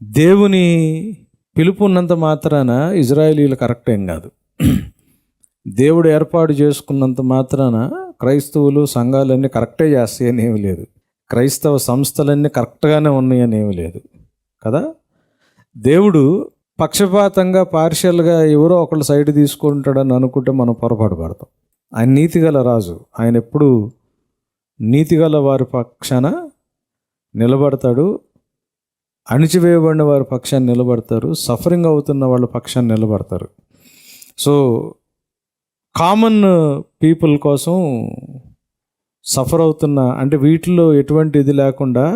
దేవుని పిలుపు ఉన్నంత మాత్రాన ఇజ్రాయేలీలు కరెక్ట్ ఏం కాదు. దేవుడు ఏర్పాటు చేసుకున్నంత మాత్రాన క్రైస్తవులు సంఘాలన్నీ కరెక్టే చేస్తాయని ఏమీ లేదు. క్రైస్తవ సంస్థలన్నీ కరెక్ట్గానే ఉన్నాయని ఏమీ లేదు కదా. దేవుడు పక్షపాతంగా పార్షియల్గా ఎవరో ఒకళ్ళు సైడ్ తీసుకుంటాడని అనుకుంటే మనం పొరపాటు పడతాం. ఆయన నీతిగల రాజు. ఆయన ఎప్పుడు నీతిగల వారి పక్షాన నిలబడతాడు, అణిచివేయబడిన వారి పక్షాన్ని నిలబడతారు, సఫరింగ్ అవుతున్న వాళ్ళ పక్షాన్ని నిలబడతారు. సో కామన్ పీపుల్ కోసం సఫర్ అవుతున్న, అంటే వీటిలో ఎటువంటి ఇది లేకుండా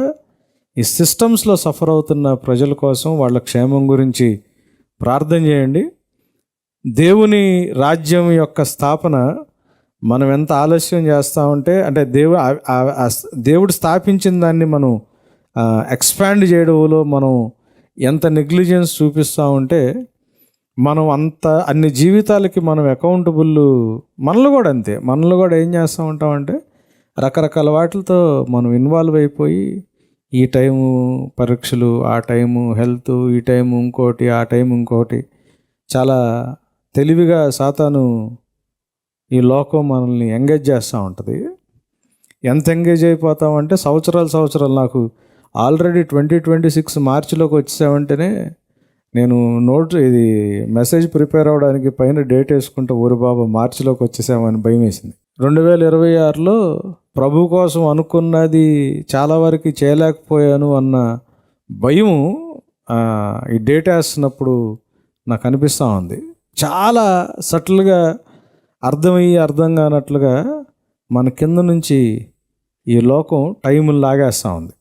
ఈ సిస్టమ్స్లో సఫర్ అవుతున్న ప్రజల కోసం వాళ్ళ క్షేమం గురించి ప్రార్థన చేయండి. దేవుని రాజ్యం యొక్క స్థాపన మనం ఎంత ఆలస్యం చేస్తామంటే, అంటే దేవుడు స్థాపించిన దాన్ని మనం ఎక్స్పాండ్ చేయడంలో మనం ఎంత నెగ్లిజెన్స్ చూపిస్తూ ఉంటే మనం అన్ని జీవితాలకి మనం అకౌంటబుల్. మనలో కూడా అంతే. మనలో కూడా ఏం చేస్తూ ఉంటామంటే రకరకాల వాటితో మనం ఇన్వాల్వ్ అయిపోయి ఈ టైము పరీక్షలు, ఆ టైము హెల్త్, ఈ టైము ఇంకోటి, ఆ టైం ఇంకోటి, చాలా తెలివిగా సాతాను ఈ లోకం మనల్ని ఎంగేజ్ చేస్తూ ఉంటుంది. ఎంత ఎంగేజ్ అయిపోతామంటే సంవత్సరాలు నాకు ఆల్రెడీ 2026 మార్చిలోకి వచ్చేసామంటేనే నేను ఇది మెసేజ్ ప్రిపేర్ అవ్వడానికి పైన డేట్ వేసుకుంటే ఊరి బాబా మార్చిలోకి వచ్చేసామని భయం వేసింది. 2026లో ప్రభు కోసం అనుకున్నది చాలా వరకు చేయలేకపోయాను అన్న భయం ఈ డేట్ వేస్తున్నప్పుడు నాకు అనిపిస్తూ ఉంది. చాలా సటిల్గా అర్థం కానట్లుగా మన కింద నుంచి ఈ లోకం టైములు లాగేస్తూ ఉంది.